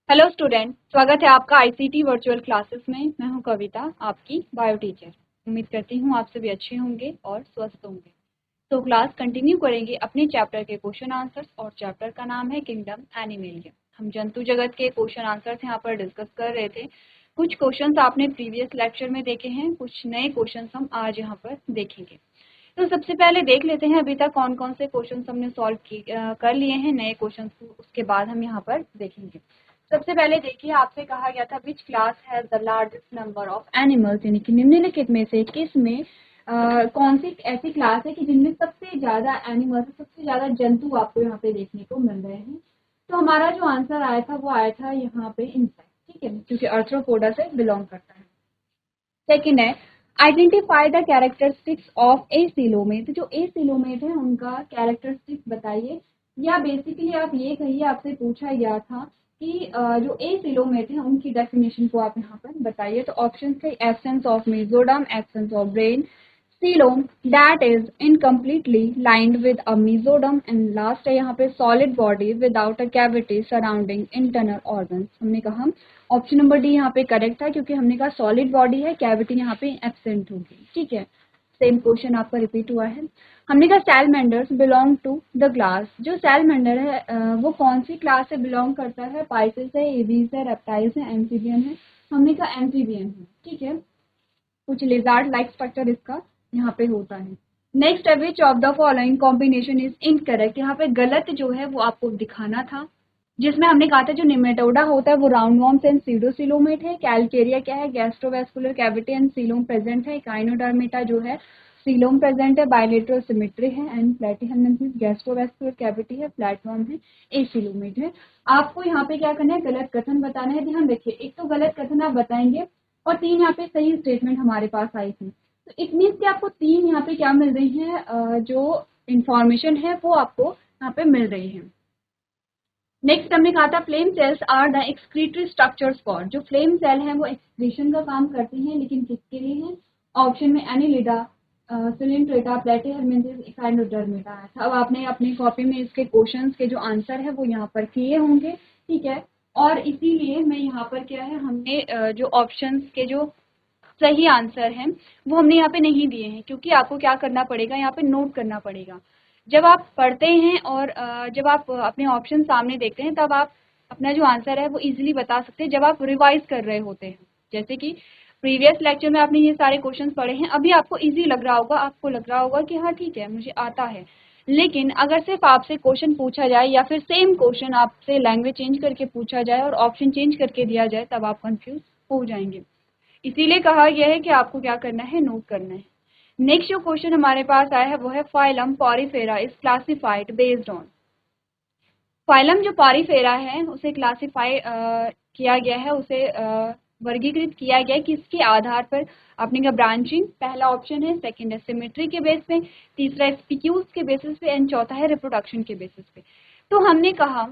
Hello student, स्वागत है आपका आईसीटी वर्चुअल क्लासेस में। मैं हूं कविता, आपकी बायो टीचर। उम्मीद करती हूं आप सभी अच्छे होंगे और स्वस्थ होंगे। तो क्लास कंटिन्यू करेंगे अपने चैप्टर के क्वेश्चन आंसर्स, और चैप्टर का नाम है किंगडम एनिमलिया। हम जंतु जगत के क्वेश्चन आंसर्स यहाँ पर डिस्कस कर रहे थे। कुछ क्वेश्चंस आपने प्रीवियस लेक्चर में देखे हैं, कुछ नए क्वेश्चंस हम आज यहाँ पर देखेंगे। तो सबसे पहले देख लेते हैं अभी तक कौन कौन से क्वेश्चंस हमने सॉल्व कर लिए हैं नए क्वेश्चंस को, उसके बाद हम यहाँ पर देखेंगे। सबसे पहले देखिए, आपसे कहा गया था which class has the largest number of animals, यानी कि निम्नलिखित में से किस में कौन सी ऐसी क्लास है कि जिनमें सबसे ज्यादा एनिमल्स, सबसे ज्यादा जंतु आपको यहाँ पे देखने को मिल रहे हैं। तो हमारा जो आंसर आया था वो आया था यहाँ पे इंसेक्ट, ठीक है, क्योंकि आर्थ्रोपोडा से बिलोंग करता है। सेकेंड है identify the characteristics of A coelomate. तो जो ए सिलोमेट है उनका कैरेक्टरिस्टिक्स बताइए, या बेसिकली आप ये कहिए, आपसे पूछा गया था कि जो ए सिलोमेट है उनकी डेफिनेशन को आप यहाँ पर बताइए। तो ऑप्शन थे absence of mesoderm, absence of brain, coelom that is incompletely lined with a mesoderm, and last है यहाँ पे solid body without a cavity surrounding internal organs। हमने कहा ऑप्शन नंबर डी यहाँ पे करेक्ट था, क्योंकि हमने कहा सॉलिड बॉडी है, कैविटी यहाँ पे एब्सेंट होगी, ठीक है। सेम क्वेश्चन आपका रिपीट हुआ है। हमने कहा salamanders belong to the class. जो सैलमेंडर है वो कौन सी क्लास से बिलोंग करता है? पाइसेस है, एवीज है, रेप्टाइल्स है, एम्फीबियन है। हमने कहा एम्फीबियन है, ठीक है। कुछ लिजार्ड लाइक स्ट्रक्चर इसका यहाँ पे होता है। नेक्स्ट है which of the following combination is incorrect. यहाँ पे गलत जो है वो आपको दिखाना था, जिसमें हमने कहा था जो निमेटोडा होता है वो राउंड वॉर्म्स एंड सीडोसिलोमेट है। कैलकेरिया क्या है? Gastrovascular cavity and coelom present है। काइनोडर्मेटा जो है सीलोम प्रेजेंट है, बायलेटरल सिमेट्री है। एंड प्लेटिहेलमिन्थिस गैस्ट्रोवेस्कुलर कैविटी है, प्लेटफॉर्म है, एसिलोमेट है। आपको यहाँ पे क्या करना है? गलत कथन बताना है। ध्यान रखिए, एक तो गलत कथन आप बताएंगे और 3 यहाँ पे सही स्टेटमेंट हमारे पास आई थी। तो इट मीन्स कि आपको 3 यहाँ पे क्या मिल रही है, जो इंफॉर्मेशन है वो आपको यहाँ पे मिल रही है। नेक्स्ट हमने कहा था flame cells are the excretory structures for. जो फ्लेम सेल है वो एक्सक्रीशन का काम करती हैं, लेकिन किसके लिए है? ऑप्शन में एनिलिडा, सिलिंट्रेटा, प्लेटिहेलमिन्थिस, इकाइनोडर्मेटा आया था। अब आपने अपनी कॉपी में इसके क्वेश्चंस के जो आंसर है वो यहाँ पर किए होंगे, ठीक है। और इसीलिए मैं यहाँ पर क्या है, हमने जो ऑप्शंस के जो सही आंसर है वो हमने यहाँ पे नहीं दिए हैं, क्योंकि आपको क्या करना पड़ेगा, यहाँ पे नोट करना पड़ेगा। जब आप पढ़ते हैं और जब आप अपने ऑप्शन सामने देखते हैं तब आप अपना जो आंसर है वो इजीली बता सकते हैं, जब आप रिवाइज कर रहे होते हैं। जैसे कि प्रीवियस लेक्चर में आपने ये सारे क्वेश्चंस पढ़े हैं, अभी आपको इजी लग रहा होगा, आपको लग रहा होगा कि हाँ ठीक है मुझे आता है। लेकिन अगर सिर्फ आपसे क्वेश्चन पूछा जाए या फिर सेम क्वेश्चन आपसे लैंग्वेज चेंज करके पूछा जाए और ऑप्शन चेंज करके दिया जाए, तब आप कंफ्यूज हो जाएंगे। इसीलिए कहा गया है कि आपको क्या करना है, नोट करना है। नेक्स्ट जो क्वेश्चन हमारे पास आया है वो है phylum Porifera is classified based on. Phylum जो पॉरीफेरा है उसे क्लासिफाई किया गया है, उसे वर्गीकृत किया गया है किसके आधार पर? आपने कहा ब्रांचिंग पहला ऑप्शन है, सेकंड है सिमेट्री के बेस पे, तीसरा है स्पीक्यूज के बेसिस पे, एंड चौथा है रिप्रोडक्शन के बेसिस पे। तो हमने कहा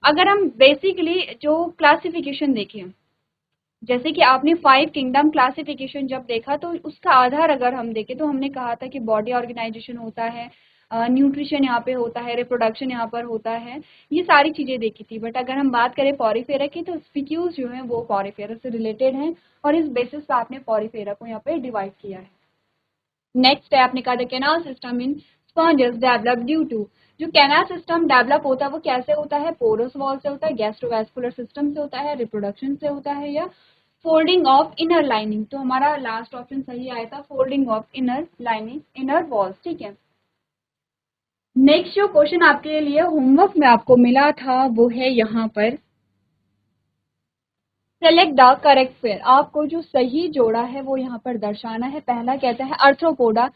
अगर हम बेसिकली जो क्लासिफिकेशन देखें, जैसे कि आपने 5 किंगडम क्लासिफिकेशन जब देखा तो उसका आधार अगर हम देखें तो हमने कहा था कि बॉडी ऑर्गेनाइजेशन होता है, न्यूट्रिशन यहाँ पे होता है, रिप्रोडक्शन यहाँ पर होता है, ये सारी चीजें देखी थी। बट अगर हम बात करें पॉरीफेरा की तो स्पीक्यूज जो है वो पॉरीफेरा से रिलेटेड हैं, और इस बेसिस पर आपने पॉरीफेरा को यहाँ पे डिवाइड किया है। नेक्स्ट है आपने कहा था canal system in sponges develop due to. जो कैनाल सिस्टम डेवलप होता है वो कैसे होता है? पोरस वॉल से होता है, गैस्ट्रोवैस्कुलर सिस्टम से होता है, रिप्रोडक्शन से होता है, या फोल्डिंग ऑफ इनर लाइनिंग। तो हमारा लास्ट ऑप्शन सही आया था, folding of inner lining, inner walls, ठीक है। नेक्स्ट जो क्वेश्चन आपके लिए होमवर्क में आपको मिला था वो है यहाँ पर सेलेक्ट द करेक्ट पेयर। आपको जो सही जोड़ा है वो यहाँ पर दर्शाना है। पहला कहता है arthropoda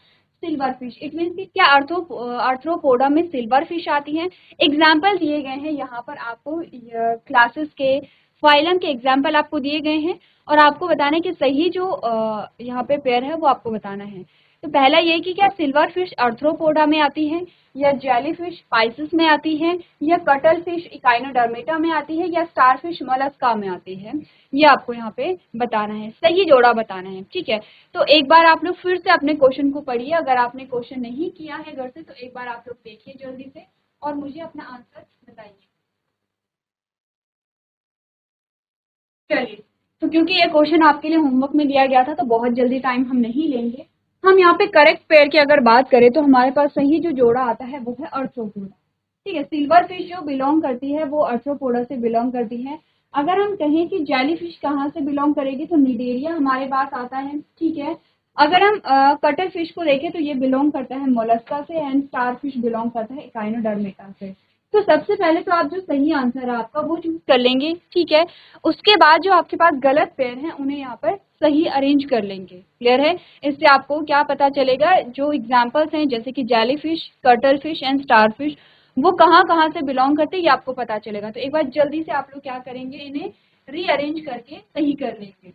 silver fish. It means कि क्या आर्थ्रोपोडा में सिल्वर फिश आती है? एग्जाम्पल दिए गए हैं यहाँ पर आपको, क्लासेस के फाइलम के एग्जाम्पल आपको दिए गए हैं, और आपको बताना है कि सही जो यहाँ पे पेयर है वो आपको बताना है। तो पहला ये कि क्या सिल्वर फिश आर्थ्रोपोडा में आती है, या जेली फिश पाइसिस में आती है, या कटल फिश इकाइनोडर्मेटा में आती है, या स्टार फिश मोलस्का में आती है, ये आपको यहाँ पे बताना है, सही जोड़ा बताना है, ठीक है। तो एक बार आप लोग फिर से अपने क्वेश्चन को पढ़िए, अगर आपने क्वेश्चन नहीं किया है घर से तो एक बार आप लोग देखिए जल्दी से और मुझे अपना आंसर बताइए। चलिए, तो क्योंकि ये क्वेश्चन आपके लिए होमवर्क में दिया गया था तो बहुत जल्दी टाइम हम नहीं लेंगे। हम यहाँ पे करेक्ट पेयर की अगर बात करें तो हमारे पास सही जो जोड़ा आता है वो है अर्थ्रोपोडा। ठीक है, सिल्वर फिश जो बिलोंग करती है वो अर्थ्रोपोडा से बिलोंग करती है। अगर हम कहें कि जेली फिश कहाँ से बिलोंग करेगी तो निडेरिया हमारे पास आता है। ठीक है, अगर हम कटर फिश को देखें तो ये बिलोंग करता है मोलस्का से एंड स्टार फिश बिलोंग करता है इकाइनोडर्मेटा से। तो सबसे पहले तो आप जो सही आंसर है आपका वो चूज कर लेंगे। ठीक है, उसके बाद जो आपके पास गलत पेयर हैं उन्हें यहाँ पर सही अरेंज कर लेंगे। क्लियर है? इससे आपको क्या पता चलेगा, जो एग्जांपल्स हैं जैसे कि jelly fish, curtail fish and star fish वो कहाँ कहाँ से बिलोंग करते हैं ये आपको पता चलेगा। तो एक बार जल्दी से आप लोग क्या करेंगे, इन्हें रीअरेंज करके सही कर लेंगे।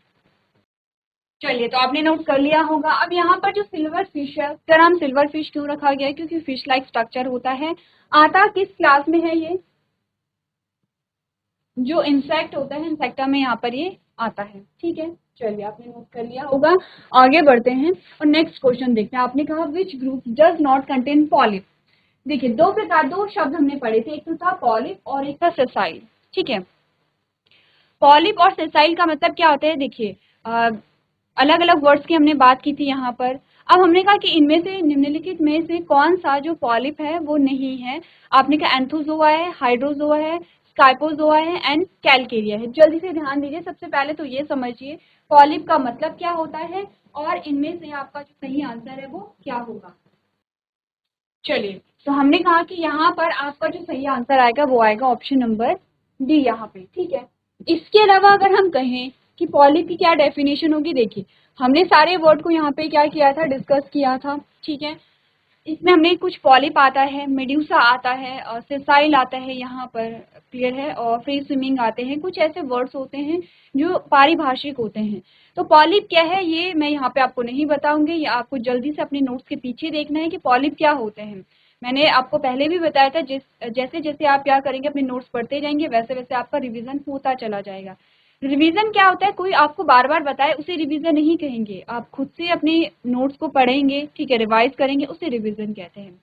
चलिए, तो आपने नोट कर लिया होगा। अब यहाँ पर जो सिल्वर फिश है, इसका नाम सिल्वर फिश क्यों रखा गया है? क्योंकि फिश लाइक स्ट्रक्चर होता है। आता किस क्लास में है ये? जो इंसेक्ट होता है, इंसेक्टा में यहाँ पर ये आता है। ठीक है, चलिए आपने नोट कर लिया होगा। आगे बढ़ते हैं और नेक्स्ट क्वेश्चन देखते हैं। आपने कहा which group does not contain polyp. देखिए, दो शब्द हमने पढ़े थे, एक तो था पॉलिप और एक था सेसाइल। ठीक है, पॉलिप और सेसाइल का मतलब क्या होता है? देखिए, अलग अलग वर्ड्स की हमने बात की थी यहाँ पर। अब हमने कहा कि इनमें से निम्नलिखित में से कौन सा जो पॉलिप है वो नहीं है। आपने कहा एंथोजोआ है, हाइड्रोजोआ है, स्काइपोजोआ है एंड कैलकेरिया है। जल्दी से ध्यान दीजिए, सबसे पहले तो ये समझिए पॉलिप का मतलब क्या होता है और इनमें से आपका जो सही आंसर है वो क्या होगा। चलिए, तो हमने कहा कि यहाँ पर आपका जो सही आंसर आएगा वो आएगा ऑप्शन नंबर डी यहाँ पे। ठीक है, इसके अलावा अगर हम कहें कि पॉलिप की क्या डेफिनेशन होगी, देखिए हमने सारे वर्ड को यहाँ पे क्या किया था, डिस्कस किया था। ठीक है, इसमें हमने कुछ पॉलिप आता है, मेड्यूसा आता है और सेसाइल आता है यहाँ पर। क्लियर है? और फ्री स्विमिंग आते हैं। कुछ ऐसे वर्ड्स होते हैं जो पारिभाषिक होते हैं। तो पॉलिप क्या है ये मैं यहाँ पे आपको नहीं बताऊंगी, ये आपको जल्दी से अपने नोट्स के पीछे देखना है कि पॉलिप क्या होते हैं। मैंने आपको पहले भी बताया था, जैसे जैसे आप क्या करेंगे अपने नोट्स पढ़ते जाएंगे वैसे वैसे आपका रिविजन होता चला जाएगा। रिवीजन क्या होता है? कोई आपको बार बार बताए उसे रिवीजन नहीं कहेंगे, आप खुद से अपने नोट्स को पढ़ेंगे। ठीक है, रिवाइज करेंगे, उसे रिवीजन कहते हैं।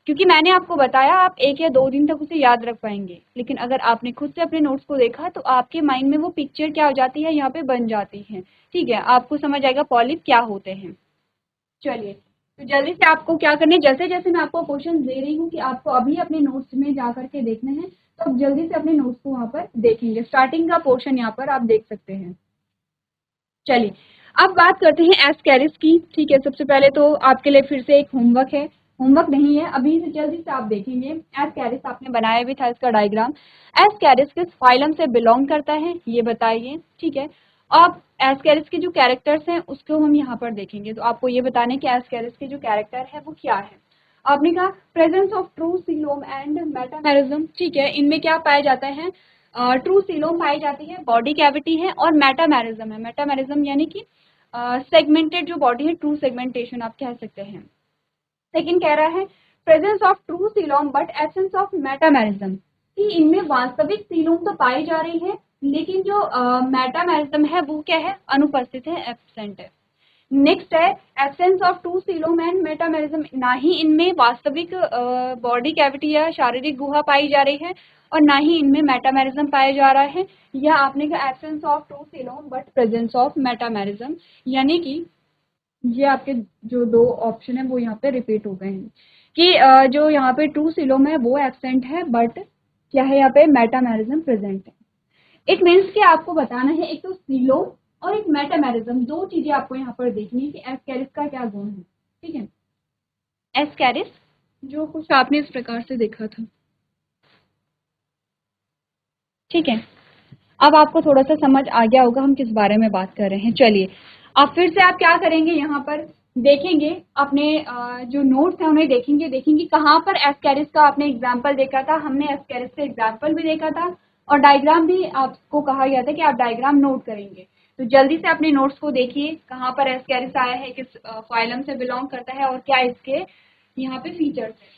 क्योंकि मैंने आपको बताया आप 1 या 2 दिन तक उसे याद रख पाएंगे, लेकिन अगर आपने खुद से अपने नोट्स को देखा तो आपके माइंड में वो पिक्चर क्या हो जाती है, यहाँ पे बन जाती है। ठीक है, आपको समझ आएगा पॉलिप क्या होते हैं। चलिए, तो जल्दी से आपको क्या करना है, जैसे जैसे मैं आपको क्वेश्चन दे रही हूँ कि आपको अभी अपने नोट्स में जा करके देखना है, तो आप जल्दी से अपने नोट्स को वहाँ पर देखेंगे। स्टार्टिंग का पोर्शन यहाँ पर आप देख सकते हैं। चलिए, अब बात करते हैं एस्केरिस की। ठीक है, सबसे पहले तो आपके लिए फिर से एक होमवर्क है, होमवर्क नहीं है, अभी से जल्दी से आप देखेंगे। एस्केरिस आपने बनाया भी था इसका डायग्राम। एस्केरिस किस फाइलम से बिलोंग करता है ये बताइए। ठीक है, अब एस्केरिस के जो कैरेक्टर्स हैं उसको हम यहाँ पर देखेंगे। तो आपको ये बताना है कि एस्केरिस के जो कैरेक्टर है वो क्या है। आपने कहा presence of true coelom and metamerism. ठीक है, इनमें क्या पाया जाता है? ट्रू सीलोम पाई जाती है, बॉडी कैविटी है और मेटामेरिज्म है। मेटामेरिज्म यानी कि सेगमेंटेड जो बॉडी है, ट्रू सेगमेंटेशन आप कह सकते हैं। सेकंड कह रहा है presence of true coelom but absence of metamerism, कि इनमें वास्तविक सीलोम तो पाई जा रही है लेकिन जो मेटामेरिज्म है वो क्या है, अनुपस्थित है, एब्सेंट है। नेक्स्ट है absence of true coelom and metamerism, ना ही इनमें वास्तविक बॉडी कैविटी या शारीरिक गुहा पाई जा रही है और ना ही इनमें मेटामेरिज्म पाया जा रहा है। या आपने कहा absence of true coelom but presence of metamerism, यानी कि ये आपके जो दो ऑप्शन है वो यहाँ पे रिपीट हो गए हैं कि जो यहाँ पे टू सीलोम है वो एब्सेंट है बट क्या है, यहाँ पे मेटामेरिज्म प्रेजेंट है। इट मीन्स कि आपको बताना है एक तो सीलोम और एक मेटामेरिज्म, दो चीजें आपको यहाँ पर देखनी है कि एस्केरिस का क्या गुण है। ठीक है, एस्केरिस जो कुछ आपने इस प्रकार से देखा था। ठीक है, अब आपको थोड़ा सा समझ आ गया होगा हम किस बारे में बात कर रहे हैं। चलिए, अब फिर से आप क्या करेंगे, यहाँ पर देखेंगे अपने जो नोट्स हैं उन्हें देखेंगे। देखेंगे कहाँ पर एस्केरिस का आपने एग्जाम्पल देखा था, हमने एस्केरिस का एग्जाम्पल भी देखा था और डायग्राम भी आपको कहा गया था कि आप डायग्राम नोट करेंगे। तो जल्दी से अपने नोट्स को देखिए कहाँ पर एस्केरिस आया है, किस फाइलम से बिलोंग करता है और क्या इसके यहाँ पे फीचर्स है।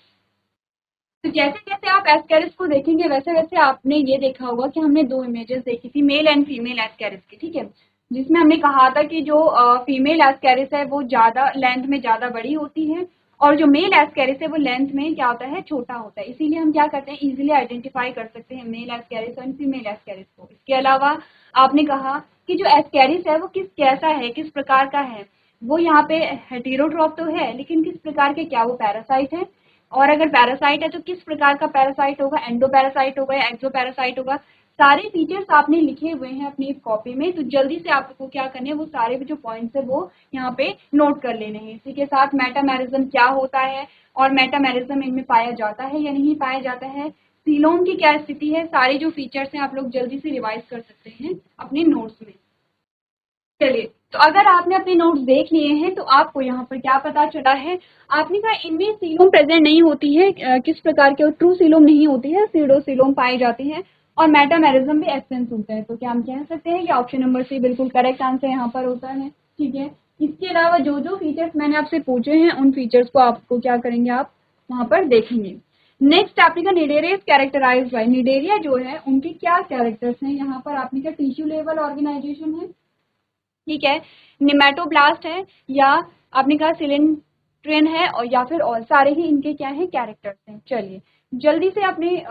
तो जैसे जैसे आप एस्केरिस को देखेंगे वैसे वैसे आपने ये देखा होगा कि हमने दो इमेजेस देखी थी मेल एंड फीमेल एस्केरिस की। ठीक है, जिसमें हमने कहा था कि जो फीमेल एस्केरिस है वो ज्यादा लेंथ में ज्यादा बड़ी होती है और जो मेल एस्केरिस है वो लेंथ में क्या होता है, छोटा होता है। इसीलिए हम क्या करते हैं, इजीली आइडेंटिफाई कर सकते हैं मेल एस्केरिस और फीमेल एस्केरिस को। इसके अलावा आपने कहा कि जो एस्केरिस है वो कैसा है, किस प्रकार का है, वो यहाँ पे हेटेरोट्रॉफ तो है लेकिन किस प्रकार के, क्या वो पैरासाइट है, और अगर पैरासाइट है तो किस प्रकार का पैरासाइट होगा, एंडो पैरासाइट होगा या एक्सो पैरासाइट होगा। सारे फीचर्स आपने लिखे हुए हैं अपनी कॉपी में, तो जल्दी से आपको क्या करने हैं, वो सारे जो पॉइंट्स है वो यहाँ पे नोट कर लेने हैं। इसी के साथ मेटामेरिज्म क्या होता है और मेटामेरिज्म इनमें पाया जाता है या नहीं पाया जाता है, सीलोम की क्या स्थिति है, सारे जो फीचर्स हैं आप लोग जल्दी से रिवाइज कर सकते हैं अपने नोट्स में। चलिए, तो अगर आपने अपने नोट्स देख लिए हैं तो आपको यहाँ पर क्या पता चला है, आपने कहा इनमें सीलोम प्रेजेंट नहीं होती है, किस प्रकार के, ट्रू सीलोम नहीं होती है, सीडो सीलोम पाए जाते हैं और मेटामेरिज्म भी एब्सेंस होता है। तो क्या हम कह सकते हैं कि ऑप्शन नंबर सी बिल्कुल करेक्ट आंसर यहाँ पर होता है। ठीक है, इसके अलावा जो जो फीचर्स मैंने आपसे पूछे हैं उन फीचर्स को आपको क्या करेंगे, आप वहाँ पर देखेंगे। नेक्स्ट आपने कहा निडेरिया कैरेक्टराइज्ड बाय, निडेरिया जो है उनके क्या कैरेक्टर्स हैं, यहाँ पर आपने कहा टिश्यू लेवल ऑर्गेनाइजेशन है, ठीक है, निमेटोब्लास्ट है, या आपने कहा सिलेंट्रियन है, और या फिर और सारे ही इनके क्या है कैरेक्टर्स हैं। चलिए जल्दी से अपने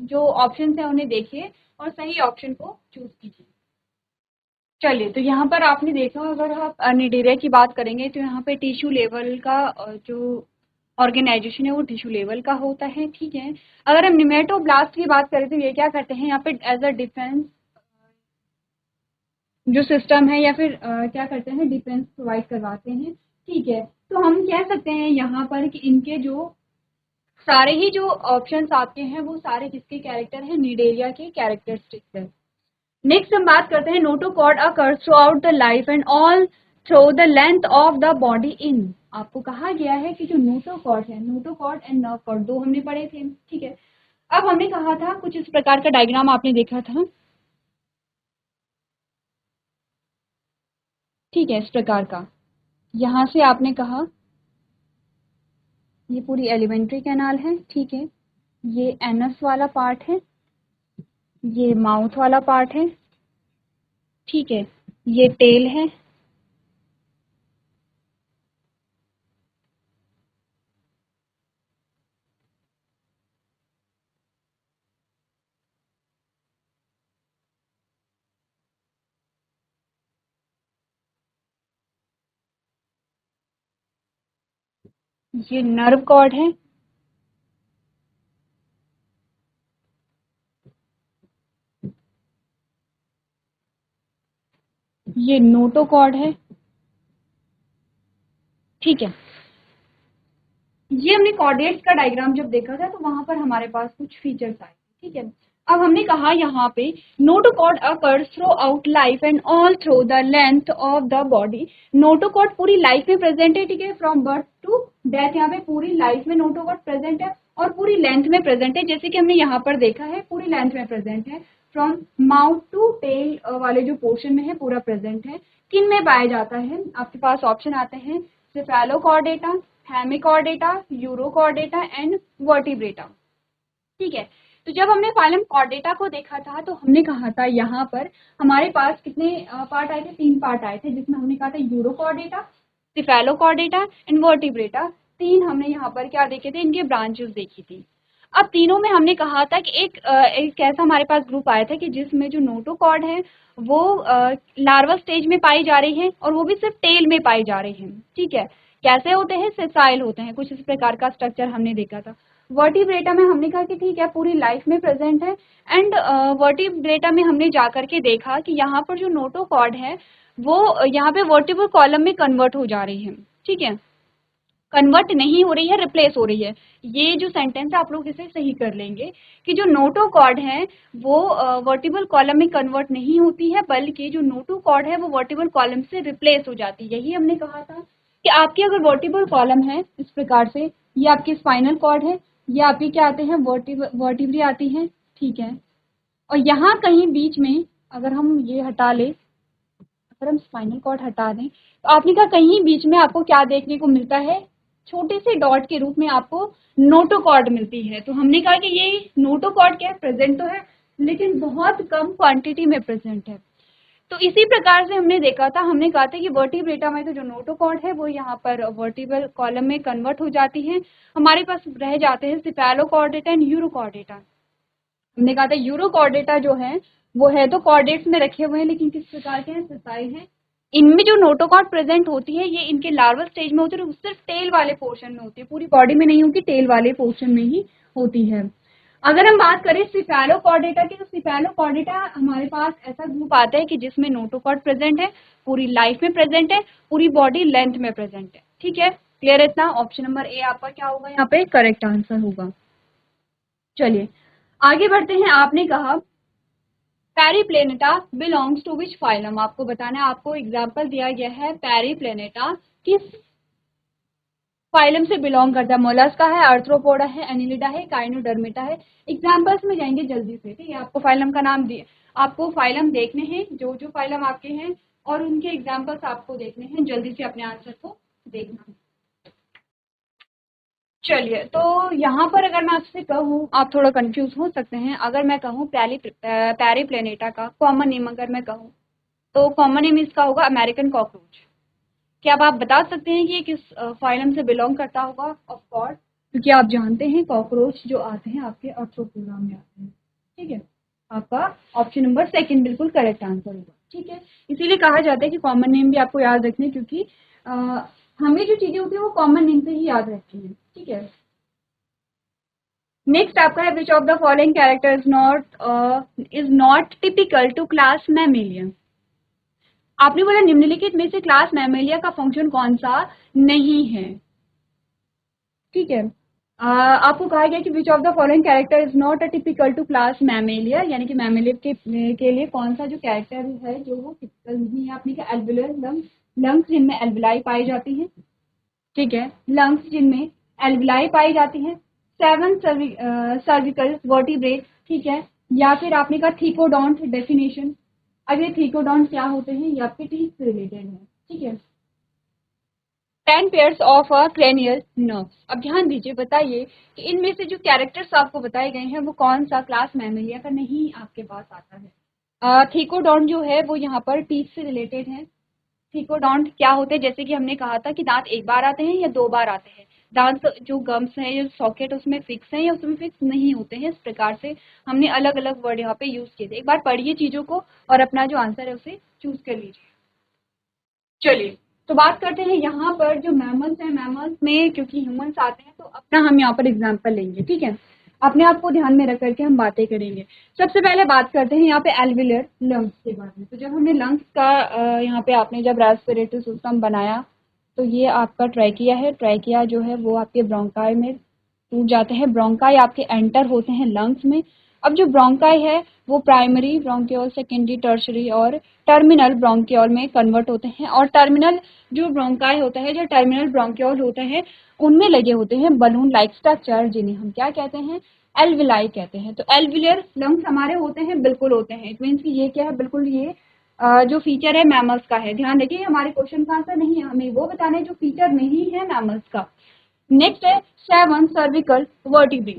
जो ऑप्शन है उन्हें देखिए और सही ऑप्शन को चूज कीजिए। चलिए, तो यहाँ पर आपने देखा, अगर आप निडेरिया की बात करेंगे तो यहाँ पे टिश्यू लेवल का जो ऑर्गेनाइजेशन है वो टिश्यू लेवल का होता है। ठीक है, अगर हम निमेटोब्लास्ट की बात करें तो ये क्या करते हैं, यहाँ पे एज अ डिफेंस जो सिस्टम है, या फिर क्या करते हैं, डिफेंस प्रोवाइड करवाते हैं। ठीक है, तो हम कह सकते हैं यहाँ पर कि इनके जो सारे ही जो ऑप्शंस आपके हैं वो सारे किसके कैरेक्टर हैं, निडेरिया के कैरेक्टरिस्टिक्स है। नेक्स्ट हम बात करते हैं notochord occurs through out the life and all through the length of the body in. आपको कहा गया है कि जो नोटोकॉर्ड है, नोटोकॉर्ड एंड नर्व कॉर्ड दो हमने पढ़े थे। ठीक है, अब हमने कहा था कुछ इस प्रकार का डायग्राम आपने देखा था, ठीक है, इस प्रकार का, यहाँ से आपने कहा ये पूरी एलिमेंट्री कैनाल है। ठीक है, ये एनस वाला पार्ट है, ये माउथ वाला पार्ट है, ठीक है, ये टेल है, ये नर्व कॉर्ड है, ये नोटोकॉर्ड है। ठीक है, ये हमने कॉर्डेट्स का डायग्राम जब देखा था तो वहां पर हमारे पास कुछ फीचर्स आए। ठीक है, अब हमने कहा यहाँ पे notochord occurs through out life and all through the length of the body. Notochord पूरी लाइफ में प्रेजेंट है, ठीक है, फ्रॉम बर्थ टू डेथ, यहाँ पे पूरी लाइफ में नोटोकॉर्ड प्रेजेंट है और पूरी लेंथ में प्रेजेंट है, जैसे कि हमने यहाँ पर देखा है पूरी लेंथ में प्रेजेंट है, फ्रॉम माउथ टू टेल वाले जो पोर्शन में है पूरा प्रेजेंट है। किन में पाया जाता है, आपके पास ऑप्शन आते हैं Cephalochordata, Hemichordata, urochordata and vertebrata. ठीक है, तो जब हमने फाइलम कॉर्डेटा को देखा था तो हमने कहा था यहाँ पर हमारे पास कितने पार्ट आए थे, 3 पार्ट आए थे, जिसमें हमने कहा था यूरोकॉर्डेटा, सिफेलोकॉर्डेटा एंड वर्टिब्रेटा। 3 हमने यहाँ पर क्या देखे थे, इनके ब्रांचेस देखी थी। अब तीनों में हमने कहा था कि एक ऐसा हमारे पास ग्रुप आया था कि जिसमें जो नोटोकॉर्ड है वो लार्वा स्टेज में पाई जा रही है और वो भी सिर्फ टेल में पाई जा रही है। ठीक है, कैसे होते हैं, सेसाइल होते हैं, कुछ इस प्रकार का स्ट्रक्चर हमने देखा था। वर्टिब्रेटा में हमने कहा कि ठीक है पूरी लाइफ में प्रेजेंट है, एंड वर्टिब्रेटा में हमने जाकर के देखा कि यहाँ पर जो नोटोकॉर्ड है वो यहाँ पे वर्टिब्रल कॉलम में कन्वर्ट हो जा रही है। ठीक है, कन्वर्ट नहीं हो रही है, रिप्लेस हो रही है। ये जो सेंटेंस है आप लोग इसे सही कर लेंगे कि जो नोटोकॉर्ड है वो वर्टिबल कॉलम में कन्वर्ट नहीं होती है, बल्कि जो नोटोकॉर्ड है वो वर्टिबल कॉलम से रिप्लेस हो जाती है। यही हमने कहा था कि आपकी अगर वर्टिबल कॉलम है इस प्रकार से, ये आपकी स्पाइनल कॉर्ड है, ये आपकी क्या आते हैं, वर्टिब्री आती है। ठीक है, और यहाँ कहीं बीच में अगर हम ये हटा ले, अगर हम स्पाइनल कॉर्ड हटा दें तो आपने कहा कहीं बीच में आपको क्या देखने को मिलता है, छोटे से डॉट के रूप में आपको नोटोकॉर्ड मिलती है। तो हमने कहा कि ये नोटोकॉर्ड क्या है, प्रेजेंट तो है लेकिन बहुत कम क्वांटिटी में प्रेजेंट है। तो इसी प्रकार से हमने देखा था, हमने कहा था कि वर्टिब्रेटा में तो जो नोटोकॉर्ड है वो यहाँ पर वर्टिबल कॉलम में कन्वर्ट हो जाती है, हमारे पास रह जाते हैं सिफेलोकॉर्डेटा एंड यूरोकॉर्डेटा। हमने कहा था यूरोकॉर्डेटा जो है वो है तो कॉर्डेट्स में रखे हुए हैं, लेकिन किस प्रकार के हैं, सिसाइल हैं। इनमें जो नोटोकॉर्ड प्रेजेंट होती है ये इनके लार्वल स्टेज में होती है, सिर्फ टेल वाले पोर्शन में होती है, पूरी बॉडी में नहीं होती, टेल वाले पोर्शन में ही होती है। अगर हम बात करें सिफेलोकॉर्डेटा की, तो सिफेलोकॉर्डेटा हमारे पास ऐसा ग्रुप आता है कि जिसमें नोटोकॉर्ड प्रेजेंट है, पूरी लाइफ में प्रेजेंट है, पूरी बॉडी लेंथ में प्रेजेंट है। ठीक है, क्लियर है इतना? ऑप्शन नंबर ए आपका क्या होगा यहाँ पे करेक्ट आंसर होगा। चलिए आगे बढ़ते हैं। आपने कहा पेरिप्लेनेटा बिलोंग्स टू विच फाइलम, आपको बताना है, आपको एग्जाम्पल दिया गया है पेरिप्लेनेटा किस फाइलम से बिलोंग करता है। मोलस्का है, आर्थ्रोपोडा है, एनिलिडा है, काइनोडर्मेटा है। एग्जाम्पल्स में जाएंगे जल्दी से, ठीक है? आपको फाइलम का नाम दिए, आपको फाइलम देखने हैं, जो जो फाइलम आपके हैं और उनके एग्जाम्पल्स आपको देखने हैं, जल्दी से अपने आंसर को देखना। चलिए, तो यहाँ पर अगर मैं आपसे कहूँ, आप थोड़ा कंफ्यूज हो सकते हैं, अगर मैं कहूँ पेरिप्लेनेटा का कॉमन नेम अगर मैं कहूँ, तो कॉमन नेम इसका होगा अमेरिकन कॉकरोच। क्या आप बता सकते हैं कि ये किस फाइलम से बिलोंग करता होगा? ऑफ कोर्स, क्योंकि आप जानते हैं कॉकरोच जो आते हैं आपके आर्थ्रोपोडा में आते हैं। ठीक है, आपका ऑप्शन नंबर सेकंड बिल्कुल करेक्ट आंसर होगा। ठीक है, इसीलिए कहा जाता है कि कॉमन नेम भी आपको याद रखने, क्योंकि हमें जो चीजें होती है वो कॉमन नेम से ही याद रहती हैं। ठीक है, नेक्स्ट आपका है which of the following character is not typical to class mammalian. आपने बोला निम्नलिखित में से क्लास मैमेलिया का फंक्शन कौन सा नहीं है। ठीक है, आपको कहा गया कि which of the following character is not a typical to class mammalia, यानी कि मैमेलिया के लिए कौन सा जो कैरेक्टर है जो वो टिपिकल नहीं है। आपने कहा एल्वुलर लंग्स, लंग्स जिनमें एल्वुलाई पाई जाती है। ठीक है, लंग्स जिनमें एल्वुलाई पाई जाती है। 7 सर्विकल वर्टिब्रेट। ठीक है, या फिर आपने कहा थीकोडोंट डेफिनेशन। अब ये थीकोडोंट क्या होते हैं, ये आपके टीथ से रिलेटेड है। ठीक है, 10 पेयर्स ऑफ क्रेनियल नर्व्स। अब ध्यान दीजिए, बताइए कि इनमें से जो कैरेक्टर्स आपको बताए गए हैं वो कौन सा क्लास मैमेलिया का नहीं आपके पास आता है। थीकोडोंट जो है वो यहाँ पर टीथ से रिलेटेड है। थीकोडोंट क्या होते हैं, जैसे कि हमने कहा था कि दांत एक बार आते हैं या 2 बार आते हैं। दांत जो गम्स हैं, जो सॉकेट उसमें फिक्स हैं या उसमें फिक्स नहीं होते हैं। इस प्रकार से हमने अलग अलग वर्ड यहाँ पे यूज किए थे। एक बार पढ़िए चीजों को और अपना जो आंसर है उसे चूज कर लीजिए। चलिए, तो बात करते हैं यहाँ पर जो मैमल्स हैं, मैमल्स में क्योंकि ह्यूमंस आते हैं तो अपना हम यहाँ पर एग्जाम्पल लेंगे। ठीक है, अपने आप को ध्यान में रख करके हम बातें करेंगे। सबसे पहले बात करते हैं यहाँ पे एल्विलर लंग्स के बारे में। तो जब हमने लंग्स का यहाँ पे आपने जब रेस्पिरेटरी सिस्टम बनाया, तो ये आपका ट्रैकिया है। ट्रैकिया जो है वो आपके ब्रोंकाई में टूट जाते हैं, ब्रोंकाई आपके एंटर होते हैं लंग्स में। अब जो ब्रोंकाई है वो प्राइमरी ब्रोंकियोल, सेकेंडरी, टर्शरी और टर्मिनल ब्रोंकियोल में कन्वर्ट होते हैं। और टर्मिनल जो ब्रोंकाई होता है, जो टर्मिनल ब्रोंकियोल होते हैं, उनमें लगे होते हैं बलून लाइक स्ट्रक्चर, जिन्हें हम क्या कहते हैं, एल्विलाई कहते हैं। तो एल्विलियर लंग्स हमारे होते हैं, बिल्कुल होते हैं। इट मीन्स कि ये क्या है, बिल्कुल ये जो फीचर है मैमल्स का है। ध्यान रखिए, हमारे क्वेश्चन का आंसर नहीं है, हमें वो बताना है जो फीचर नहीं है मैमल्स का। नेक्स्ट है 7 सर्विकल वर्टिब्री।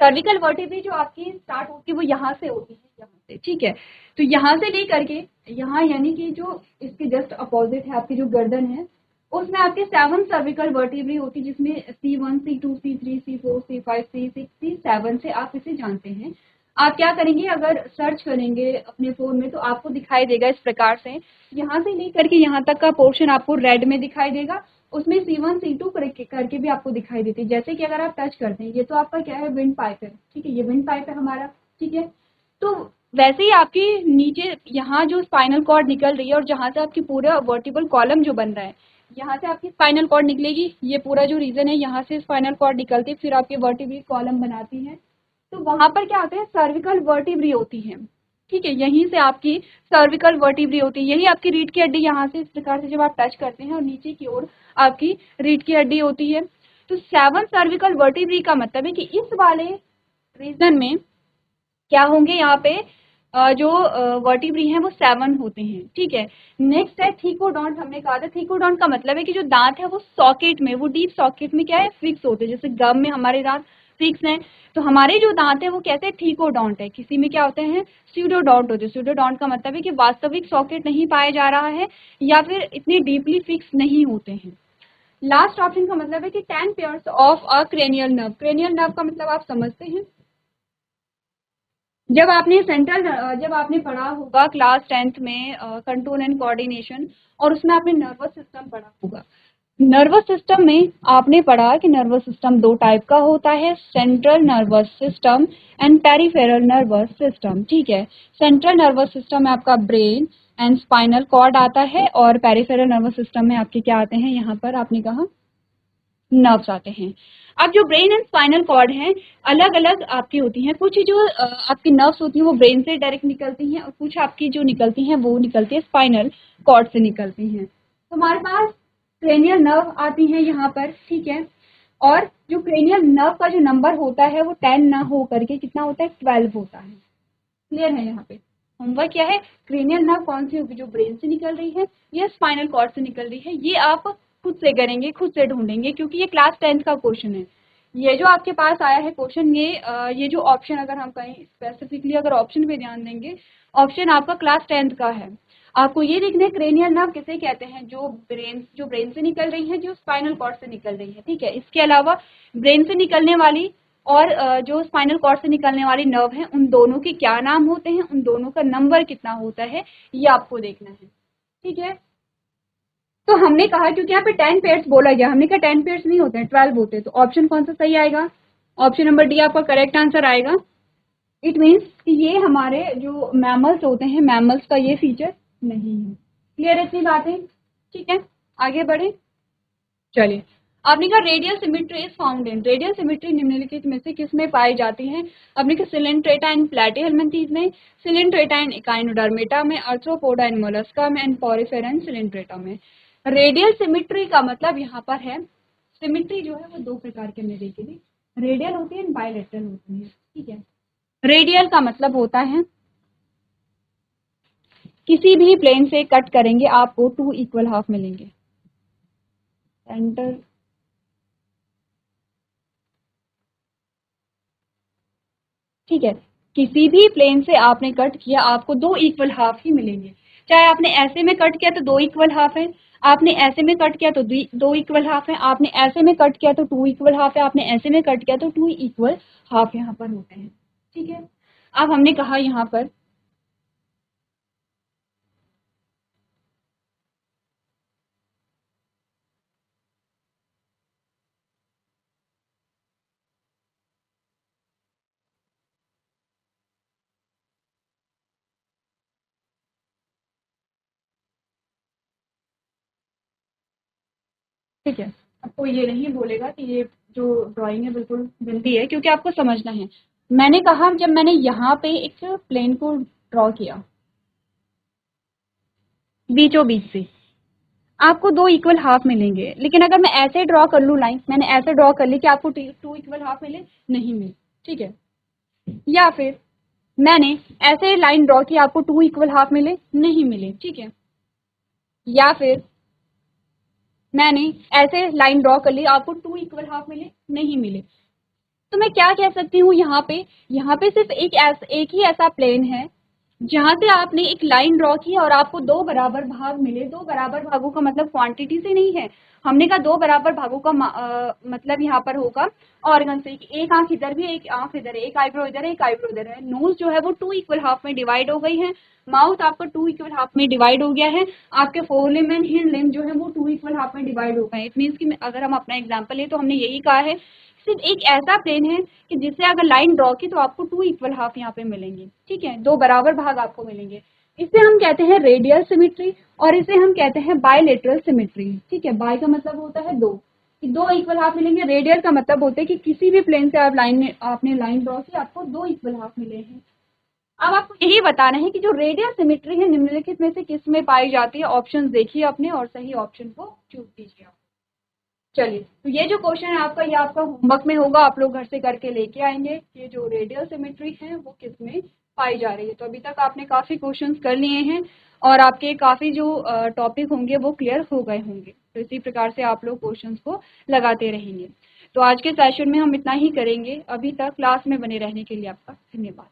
सर्विकल वर्टिब्री जो आपकी स्टार्ट होती है वो यहाँ से होती है, यहाँ से। ठीक है, तो यहाँ से लेकर के यहाँ, यानी कि जो इसके जस्ट अपोजिट है आपकी जो गर्दन है, उसमें आपके 7 सर्विकल वर्टिब्री होती है, जिसमें C1, C2, C3, C4, C5, C6, C7 से आप इसे जानते हैं। आप क्या करेंगे, अगर सर्च करेंगे अपने फोन में तो आपको दिखाई देगा इस प्रकार से, यहाँ से लेकर के यहाँ तक का पोर्शन आपको रेड में दिखाई देगा, उसमें C1, C2 करके भी आपको दिखाई देती है। जैसे कि अगर आप टच करते हैं, ये तो आपका क्या है, विंड पाइप है। ठीक है, ये विंड पाइप है हमारा। ठीक है, तो वैसे ही आपकी नीचे यहाँ जो स्पाइनल कॉर्ड निकल रही है और जहाँ से आपकी पूरा वर्टिबल कॉलम जो बन रहा है, यहाँ से आपकी स्पाइनल कॉर्ड निकलेगी। ये पूरा जो रीजन है, यहाँ से स्पाइनल कॉर्ड निकलती फिर आपकी वर्टिब्रल कॉलम बनाती है। तो वहां पर क्या होता है, सर्विकल वर्टिब्री होती है। ठीक है, यहीं से आपकी सर्विकल वर्टिब्री होती है। यही आपकी रीढ़ की हड्डी, यहाँ से इस प्रकार से जब आप टच करते हैं और नीचे की ओर आपकी रीढ़ की हड्डी होती है। तो 7 सर्विकल वर्टिब्री का मतलब है कि इस वाले रीजन में क्या होंगे, यहाँ पे जो वर्टिब्री हैं वो 7 होते हैं। ठीक है, नेक्स्ट है थीकोडोंट। हमने कहा था थीकोडोंट का मतलब है कि जो दांत है वो सॉकेट में, वो डीप सॉकेट में क्या है, फिक्स होते हैं। जैसे गम में हमारे दांत फिक्स हैं, तो हमारे जो दांत है वो कैसे थीकोडोंट है। किसी में क्या होते हैं, स्यूडोडोंट होते हैं। स्यूडोडोंट का मतलब है कि वास्तविक सॉकेट नहीं पाया जा रहा है या फिर इतनी डीपली फिक्स नहीं होते हैं। लास्ट ऑप्शन का मतलब है कि 10 pairs of a cranial nerve. Cranial nerve का मतलब आप समझते हैं, जब आपने पढ़ा होगा क्लास 10th में कंट्रोल एंड कोऑर्डिनेशन, और उसमें आपने नर्वस सिस्टम पढ़ा होगा। नर्वस सिस्टम में आपने पढ़ा कि नर्वस सिस्टम दो टाइप का होता है, central nervous system and peripheral nervous system. ठीक है, सेंट्रल नर्वस सिस्टम में आपका ब्रेन एंड स्पाइनल कॉर्ड आता है, और पेरिफेरल नर्वस सिस्टम में आपके क्या आते हैं, यहाँ पर आपने कहा नर्व्स आते हैं। अब जो ब्रेन एंड स्पाइनल कॉर्ड हैं अलग अलग आपकी होती हैं, कुछ जो आपकी नर्व्स होती हैं वो ब्रेन से डायरेक्ट निकलती हैं, और कुछ आपकी जो निकलती हैं वो निकलती है स्पाइनल कॉर्ड से निकलती हैं। तो हमारे पास क्रेनियल नर्व आती हैं यहाँ पर, ठीक है, और जो क्रेनियल नर्व का जो नंबर होता है वो 10 ना हो करके कितना होता है, 12 होता है। क्लियर है? यहाँ पे होमवर्क क्या है, क्रेनियल नर्व कौन सी होगी, जो ब्रेन से निकल रही है या स्पाइनल कॉर्ड से निकल रही है, ये आप खुद से करेंगे, खुद से ढूंढेंगे, क्योंकि ये क्लास 10th का क्वेश्चन है। ये जो आपके पास आया है क्वेश्चन, ये जो ऑप्शन, अगर हम कहीं स्पेसिफिकली अगर ऑप्शन पे ध्यान देंगे, ऑप्शन आपका क्लास 10th का है। आपको ये देखना है क्रेनियल नर्व किसे कहते हैं, जो ब्रेन से निकल रही है, जो स्पाइनल कॉर्ड से निकल रही है। ठीक है, इसके अलावा ब्रेन से निकलने वाली और जो स्पाइनल कॉर्ड से निकलने वाली नर्व है, उन दोनों के क्या नाम होते हैं, उन दोनों का नंबर कितना होता है, ये आपको देखना है। ठीक है, तो हमने कहा, क्योंकि यहाँ पे 10 पेयर्स बोला गया, हमने कहा 10 पेयर्स नहीं होते हैं, 12 होते हैं, तो ऑप्शन कौन सा सही आएगा, ऑप्शन नंबर डी आपका करेक्ट आंसर आएगा। इट मीन्स कि ये हमारे जो मैमल्स होते हैं, मैमल्स का ये फीचर नहीं है। क्लियर है इतनी बातें? ठीक है, आगे बढ़े। चलिए, आपने कहा radial symmetry is found in, radial symmetry निम्नलिखित में से किसमें पाई जाती है, आपने कहा सिलेंट्रेटा इन प्लैटीहेल्मिन्थीज में, सिलेंट्रेटा इन एकाइनोडर्मेटा में, आर्थ्रोपोडा इन मोलस्का में, एंड पॉरीफेरा इन सिलेंट्रेटा में। रेडियल सिमेट्री का मतलब यहाँ पर है, सिमेट्री जो है वो दो प्रकार के मिलने के लिए, रेडियल होती है, बायलेटरल होती है। ठीक है, रेडियल का मतलब होता है किसी भी प्लेन से कट करेंगे आपको 2 इक्वल हाफ मिलेंगे। सेंटर ठीक है, किसी भी प्लेन से आपने कट किया आपको 2 इक्वल हाफ ही मिलेंगे। चाहे आपने ऐसे में कट किया तो 2 इक्वल हाफ है, आपने ऐसे में कट किया तो 2 इक्वल हाफ है, आपने ऐसे में कट किया तो 2 इक्वल हाफ है, आपने ऐसे में कट किया तो 2 इक्वल हाफ यहाँ पर होते हैं। ठीक है, अब हमने कहा यहाँ पर ठीक है, अब कोई ये नहीं बोलेगा कि ये जो ड्राइंग है बिल्कुल गंदी है, क्योंकि आपको समझना है। मैंने कहा जब मैंने यहाँ पे एक प्लेन को ड्रॉ किया बीचों बीच से, आपको 2 इक्वल हाफ मिलेंगे, लेकिन अगर मैं ऐसे ड्रॉ कर लूँ लाइन, मैंने ऐसे ड्रॉ कर ली कि आपको 2 इक्वल हाफ मिले, नहीं मिले। ठीक है, या फिर मैंने ऐसे लाइन ड्रॉ की, आपको 2 इक्वल हाफ मिले, नहीं मिले। ठीक है, या फिर मैंने ऐसे लाइन ड्रॉ कर ली, आपको 2 इक्वल हाफ मिले, नहीं मिले। तो मैं क्या कह सकती हूँ, यहाँ पे सिर्फ एक ही ऐसा प्लेन है जहां से आपने एक लाइन ड्रॉ की और आपको 2 बराबर भाग मिले। 2 बराबर भागों का मतलब क्वांटिटी से नहीं है, हमने कहा 2 बराबर भागों का मतलब यहाँ पर होगा ऑर्गन से, कि एक आंख इधर भी, एक आंख इधर है, एक आईब्रो इधर है, एक आईब्रो इधर है। नोज जो है वो 2 इक्वल हाफ में डिवाइड हो गई है, माउथ आपका 2 इक्वल हाफ में डिवाइड हो गया है, आपके four limb and hind limb जो है वो 2 इक्वल हाफ में डिवाइड हो गए। इट मीन्स कि अगर हम अपना एग्जाम्पल लें तो हमने यही कहा है, सिर्फ एक ऐसा प्लेन है कि जिससे अगर लाइन ड्रॉ की तो आपको 2 इक्वल हाफ यहाँ पे मिलेंगे। ठीक है, 2 बराबर भाग आपको मिलेंगे। इसे हम कहते हैं रेडियल सिमेट्री, और इसे हम कहते हैं बायलेटरल सिमेट्री। ठीक है, बाय का मतलब होता है 2, कि 2 इक्वल हाफ मिलेंगे। रेडियल का मतलब होता है कि किसी भी प्लेन से आपने लाइन ड्रॉ की, आपको 2 इक्वल हाफ मिले हैं। अब आपको यही बताना है कि जो रेडियल सिमेट्री है निम्नलिखित में से किस में पाई जाती है। ऑप्शन देखिए अपने और सही ऑप्शन को चूज कीजिए। चलिए, तो ये जो क्वेश्चन है आपका, ये आपका होमवर्क में होगा, आप लोग घर से करके लेके आएंगे। ये जो रेडियल सिमेट्री है वो किस में पाई जा रही है। तो अभी तक आपने काफ़ी क्वेश्चंस कर लिए हैं और आपके काफ़ी जो टॉपिक होंगे वो क्लियर हो गए होंगे। तो इसी प्रकार से आप लोग क्वेश्चंस को लगाते रहेंगे। तो आज के सेशन में हम इतना ही करेंगे। अभी तक क्लास में बने रहने के लिए आपका धन्यवाद।